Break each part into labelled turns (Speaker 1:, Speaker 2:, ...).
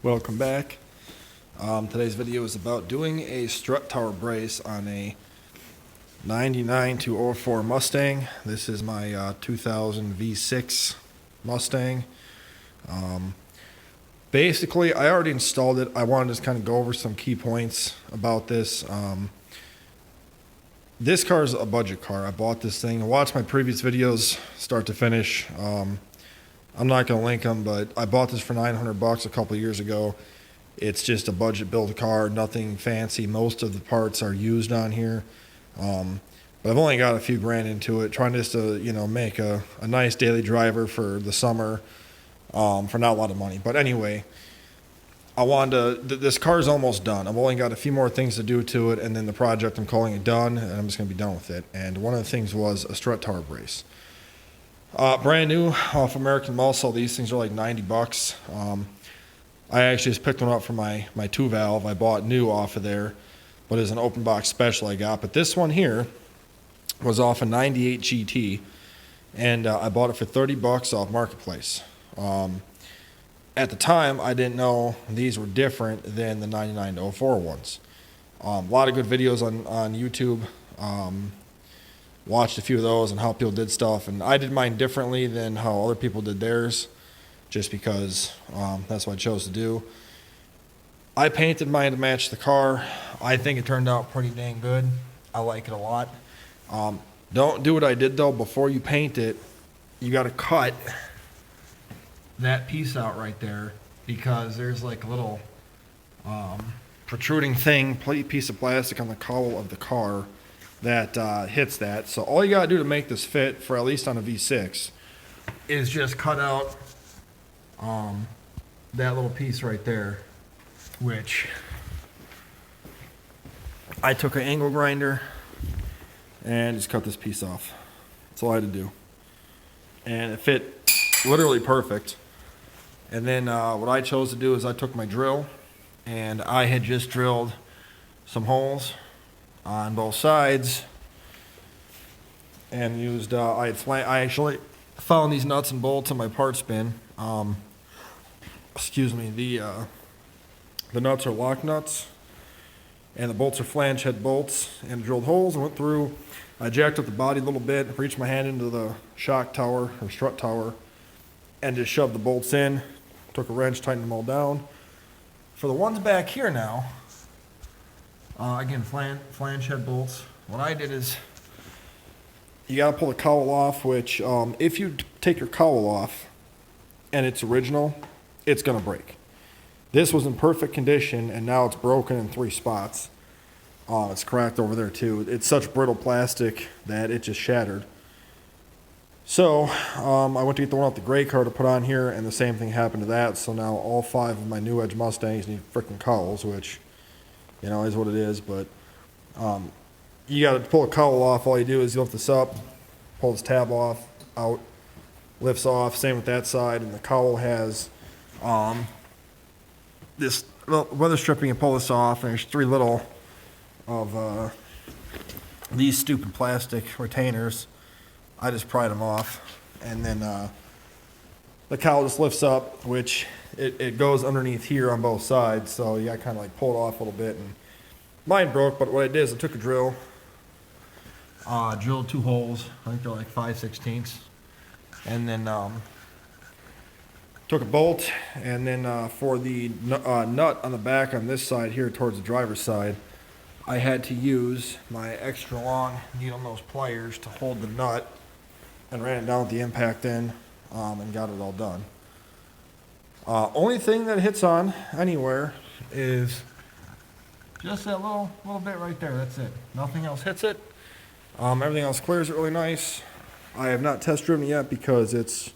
Speaker 1: Welcome back. Today's video is about doing a strut tower brace on a 99 to 04 Mustang. This is my 2000 V6 Mustang. Basically, I already installed it. I wanted to just kind of go over some key points about this. This car is a budget car. I bought this thing. Watch my previous videos start to finish. I'm not going to link them, but I bought this for $900 a couple of years ago. It's just a budget built car, nothing fancy. Most of the parts are used on here. But I've only got a few grand into it, trying just to, make a nice daily driver for the summer for not a lot of money. But anyway, I wanted to, this car is almost done. I've only got a few more things to do to it, and then the project, I'm calling it done, and I'm just going to be done with it. And one of the things was a strut tower brace. Brand new off American Muscle. These things are like $90. I actually just picked one up for my 2-valve. I bought new off of there, but it's an open box special I got. But this one here was off a 98 GT, and I bought it for $30 off Marketplace. At the time, I didn't know these were different than the 99 to 04 ones. A lot of good videos on YouTube. Watched a few of those and how people did stuff, and I did mine differently than how other people did theirs, just because that's what I chose to do. I painted mine to match the car. I think it turned out pretty dang good. I like it a lot. Don't do what I did though. Before you paint it, you got to cut that piece out right there, because there's like a little protruding piece of plastic on the cowl of the car that hits that. So all you gotta do to make this fit, for at least on a V6, is just cut out that little piece right there, which I took an angle grinder and just cut this piece off. That's all I had to do, and it fit literally perfect. And then what I chose to do is I took my drill, and I had just drilled some holes on both sides, and used I actually found these nuts and bolts in my parts bin. Excuse me, the nuts are lock nuts, and the bolts are flange head bolts, and drilled holes and went through. I jacked up the body a little bit, reached my hand into the shock tower or strut tower, and just shoved the bolts in. Took a wrench, tightened them all down. For the ones back here now, again, flange head bolts. What I did is, you got to pull the cowl off, which if you take your cowl off and it's original, it's going to break. This was in perfect condition, and now it's broken in 3 spots. It's cracked over there too. It's such brittle plastic that it just shattered. So I went to get the one off the gray car to put on here, and the same thing happened to that. So now all 5 of my new Edge Mustangs need freaking cowls, which, is what it is. But you got to pull a cowl off. All you do is you lift this up, pull this tab off, out, lifts off. Same with that side. And the cowl has this little weather stripping. You pull this off, and there's 3 little of these stupid plastic retainers. I just pried them off, and then the cowl just lifts up, which it goes underneath here on both sides. So you got to kind of like pull it off a little bit, and mine broke. But what I did is I took a drill, drilled 2 holes. I think they're like 5/16, and then took a bolt, and then for the nut on the back on this side here towards the driver's side, I had to use my extra long needle nose pliers to hold the nut, and ran it down with the impact in, and got it all done. Only thing that hits on anywhere is just that little bit right there. That's it. Nothing else hits it. Everything else clears it really nice. I have not test driven it yet because it's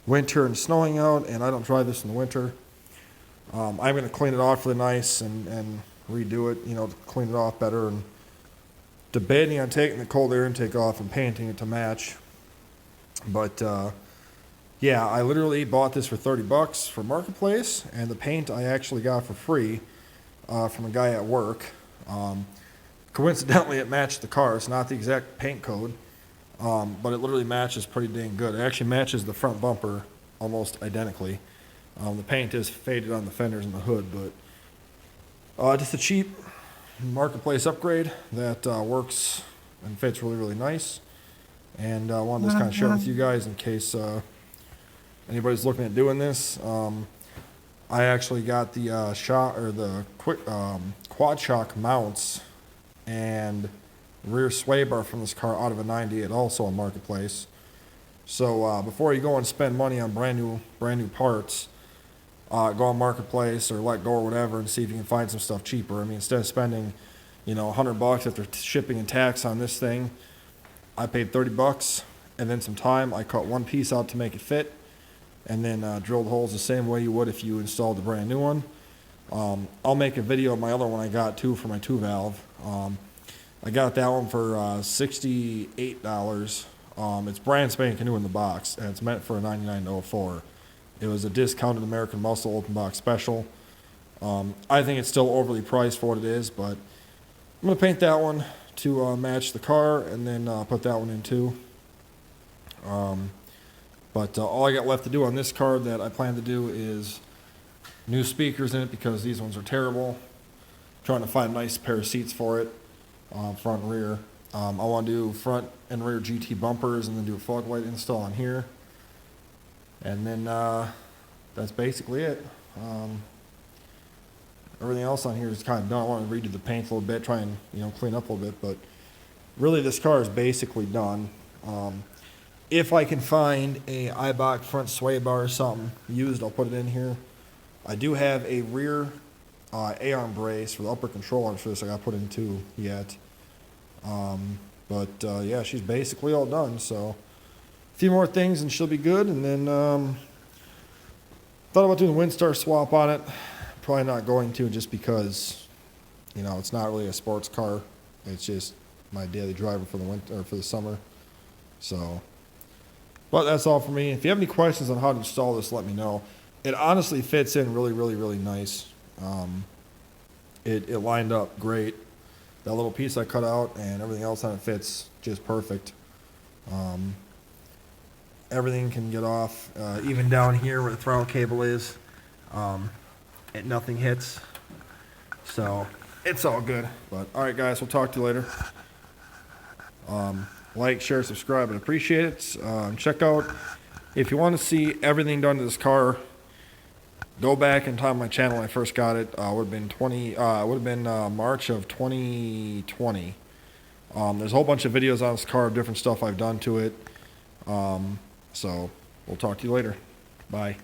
Speaker 1: winter and snowing out, and I don't drive this in the winter. I'm going to clean it off really nice and redo it, to clean it off better, and debating on taking the cold air intake off and painting it to match. But yeah, I literally bought this for $30 for Marketplace, and the paint I actually got for free from a guy at work. Coincidentally, it matched the car. It's not the exact paint code, but it literally matches pretty dang good. It actually matches the front bumper almost identically. The paint is faded on the fenders and the hood, but just a cheap marketplace upgrade that works and fits really, really nice. And I wanted to just kind of share it with you guys in case anybody's looking at doing this. I actually got the quad shock mounts and rear sway bar from this car out of a 98, also on marketplace. So before you go and spend money on brand new parts, go on marketplace or let go or whatever and see if you can find some stuff cheaper. I mean, instead of spending, $100 after shipping and tax on this thing, I paid $30, and then some time. I cut one piece out to make it fit, and then drilled holes the same way you would if you installed a brand new one. I'll make a video of my other one I got too for my 2-valve. I got that one for $68. It's brand spanking new in the box, and it's meant for a 99-04. It was a discounted American Muscle open box special. I think it's still overly priced for what it is, but I'm going to paint that one to match the car, and then put that one in too. But all I got left to do on this car that I plan to do is new speakers in it, because these ones are terrible. Trying to find a nice pair of seats for it, front and rear. I want to do front and rear GT bumpers, and then do a fog light install on here. And then that's basically it. Everything else on here is kind of done. I want to redo the paint a little bit, try and clean up a little bit, but really this car is basically done. If I can find a Eibach front sway bar or something used, I'll put it in here. I do have a rear A-arm brace for the upper control arms for this I got put in too yet. Yeah, she's basically all done, so a few more things and she'll be good. And then thought about doing a Windstar swap on it. Probably not going to, just because it's not really a sports car. It's just my daily driver for the winter or for the summer. So, but that's all for me. If you have any questions on how to install this, let me know. It honestly fits in really, really, really nice. It lined up great. That little piece I cut out and everything else on it fits just perfect. Everything can get off, even down here where the throttle cable is. Nothing hits, so it's all good. But all right, guys, we'll talk to you later. Like, share, subscribe, and appreciate it. Check out, if you want to see everything done to this car, go back in time on my channel when I first got it. Would have been March of 2020. There's a whole bunch of videos on this car of different stuff I've done to it. So we'll talk to you later. Bye.